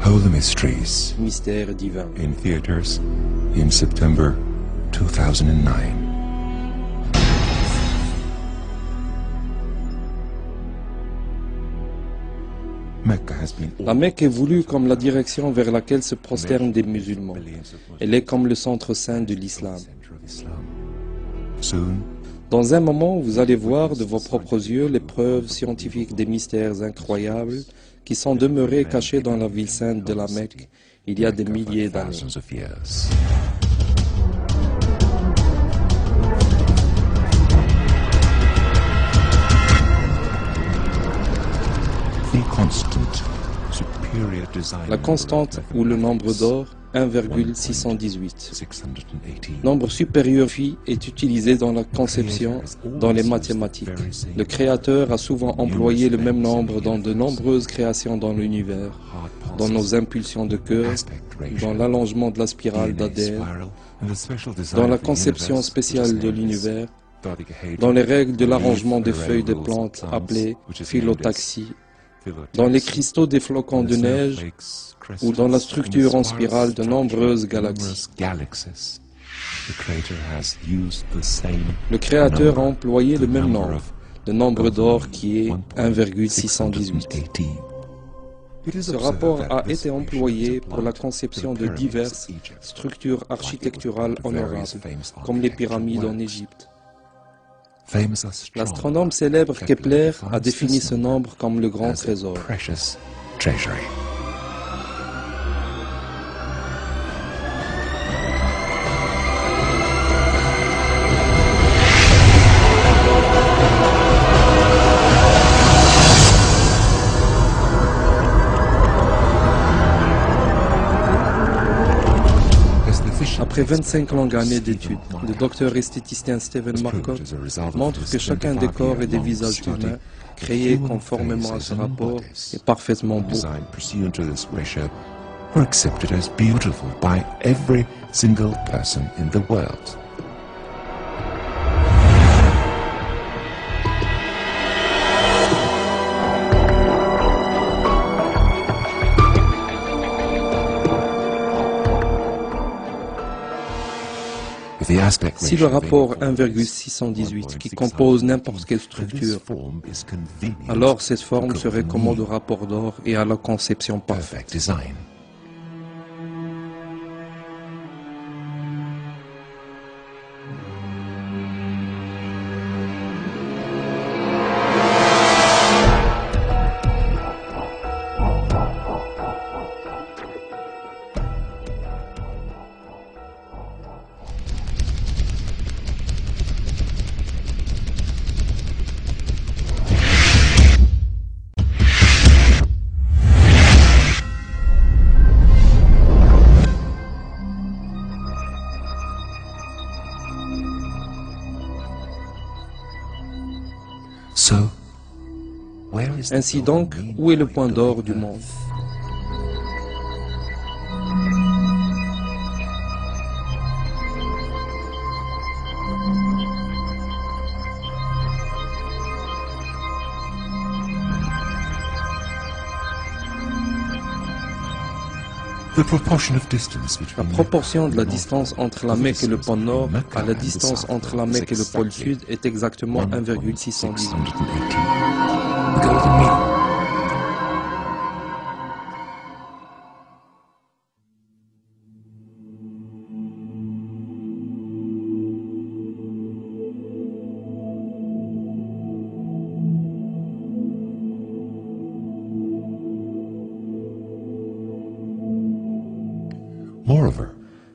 Holy Mysteries Mystère divin. in theaters in September 2009. La Mecque est voulue comme la direction vers laquelle se prosternent des musulmans. Elle est comme le centre saint de l'islam. Dans un moment, vous allez voir de vos propres yeux les preuves scientifiques des mystères incroyables qui sont demeurés cachés dans la ville sainte de la Mecque il y a des milliers d'années. La constante ou le nombre d'or, 1,618. Nombre supérieur phi est utilisé dans la conception, dans les mathématiques. Le créateur a souvent employé le même nombre dans de nombreuses créations dans l'univers, dans nos impulsions de cœur, dans l'allongement de la spirale d'Adler, dans la conception spéciale de l'univers, dans les règles de l'arrangement des feuilles de plantes appelées phyllotaxie, dans les cristaux des flocons de neige ou dans la structure en spirale de nombreuses galaxies. Le Créateur a employé le même nombre, le nombre d'or qui est 1,618. Ce rapport a été employé pour la conception de diverses structures architecturales honorables, comme les pyramides en Égypte. L'astronome célèbre Kepler a défini ce nombre comme le grand trésor. Après 25 longues années d'études, le docteur esthéticien Stephen Marcotte montre que chacun des corps et des visages humains créés conformément à ce rapport est parfaitement beau. Si le rapport 1,618 qui compose n'importe quelle structure, alors cette forme serait commode au rapport d'or et à la conception parfaite. Ainsi donc, où est le point d'or du monde? La proportion de la distance entre la Mecque et le pôle Nord à la distance entre la Mecque et le pôle Sud est exactement 1,618.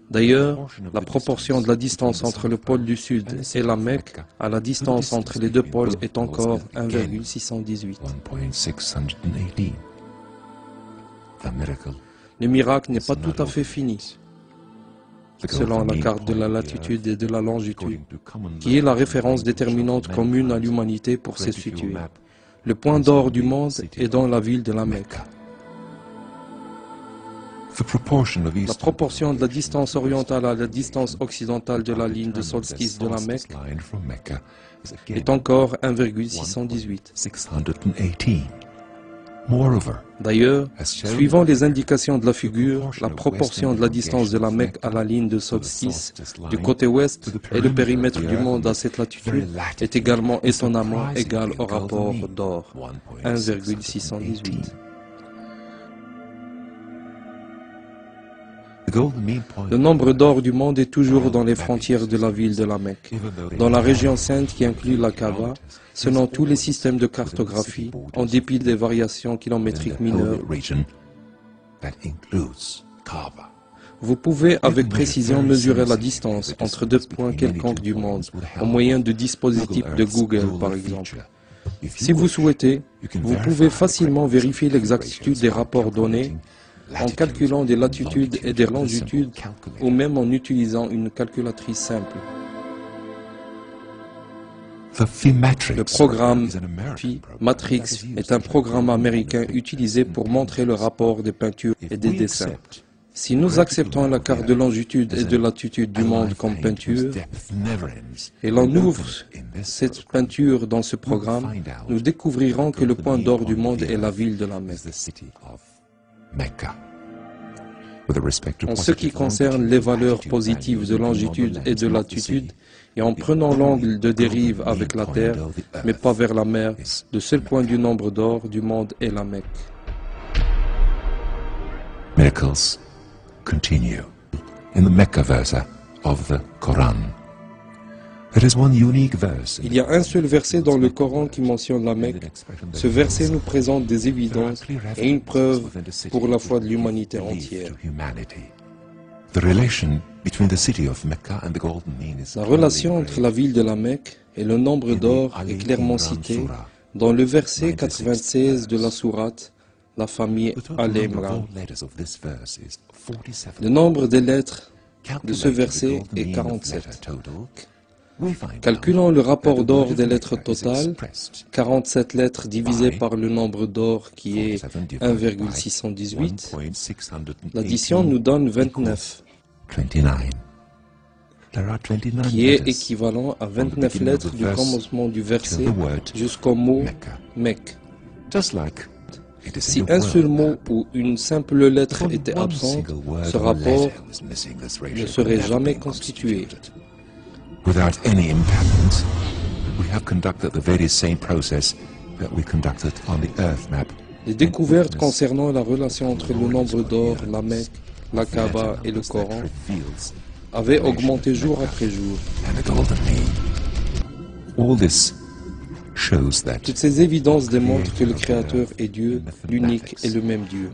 D'ailleurs, la proportion de la distance entre le pôle du Sud et la Mecque à la distance entre les deux pôles est encore 1,618. Le miracle n'est pas tout à fait fini, selon la carte de la latitude et de la longitude, qui est la référence déterminante commune à l'humanité pour se situer. Le point d'or du monde est dans la ville de la Mecque. La proportion de la distance orientale à la distance occidentale de la ligne de solstice de la Mecque est encore 1,618. D'ailleurs, suivant les indications de la figure, la proportion de la distance de la Mecque à la ligne de solstice du côté ouest et le périmètre du monde à cette latitude est également étonnamment égal au rapport d'or, 1,618. Le nombre d'or du monde est toujours dans les frontières de la ville de la Mecque, dans la région sainte qui inclut la Kaaba, selon tous les systèmes de cartographie, en dépit des variations kilométriques mineures. Vous pouvez avec précision mesurer la distance entre deux points quelconques du monde, au moyen de dispositifs de Google par exemple. Si vous souhaitez, vous pouvez facilement vérifier l'exactitude des rapports donnés en calculant des latitudes et des longitudes ou même en utilisant une calculatrice simple. Le programme Phi Matrix est un programme américain utilisé pour montrer le rapport des peintures et des dessins. Si nous acceptons la carte de longitude et de latitude du monde comme peinture, et l'on ouvre cette peinture dans ce programme, nous découvrirons que le point d'or du monde est la ville de la Mecque. En ce qui concerne les valeurs positives de longitude et de latitude, et en prenant l'angle de dérive avec la Terre, mais pas vers la mer, le seul point du nombre d'or du monde est la Mecque. Miracles continue in the Mecca verse of the Quran. There is one unique verse. Il y a un seul verset dans le Coran qui mentionne la Mecque. Ce verset nous présente des évidences et une preuve pour la foi de l'humanité entière. La relation entre la ville de la Mecque et le nombre d'or est clairement citée dans le verset 96 de la sourate, la famille Al-Imran. Le nombre des lettres de ce verset est 47. Calculons le rapport d'or des lettres totales, 47 lettres divisées par le nombre d'or qui est 1,618. L'addition nous donne 29, qui est équivalent à 29 lettres du commencement du verset jusqu'au mot Mecque. Si un seul mot ou une simple lettre était absente, ce rapport ne serait jamais constitué. Without any impairment, we have conducted the very same process that we conducted on the Earth map. Les découvertes concernant la relation entre le nombre d'or, la Mecque, la Kaaba et le Coran avaient augmenté jour après jour. Toutes ces évidences démontrent que le Créateur est Dieu, l'unique et le même Dieu.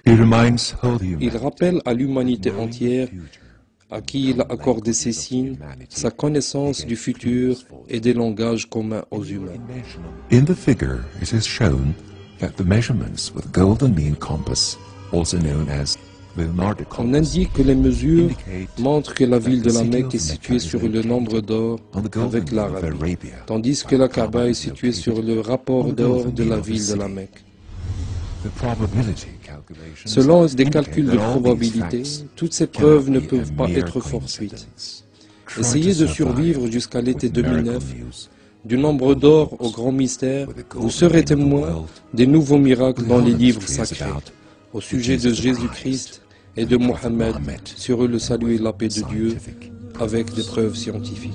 Il rappelle à l'humanité entière, à qui il a accordé ses signes, sa connaissance du futur et des langages communs aux humains. In the figure, it is shown that the measurements with golden mean compass, also known as the Nordic On indique que les mesures montrent que la ville de la Mecque est située sur le nombre d'or avec l'Arabie, tandis que la Kaaba est située sur le rapport d'or de la ville de la Mecque. Selon des calculs de probabilité, toutes ces preuves ne peuvent pas être fortuites. Essayez de survivre jusqu'à l'été 2009. Du nombre d'or au grand mystère, vous serez témoin des nouveaux miracles dans les livres sacrés, au sujet de Jésus-Christ et de Mohammed, sur eux le salut et la paix de Dieu, avec des preuves scientifiques.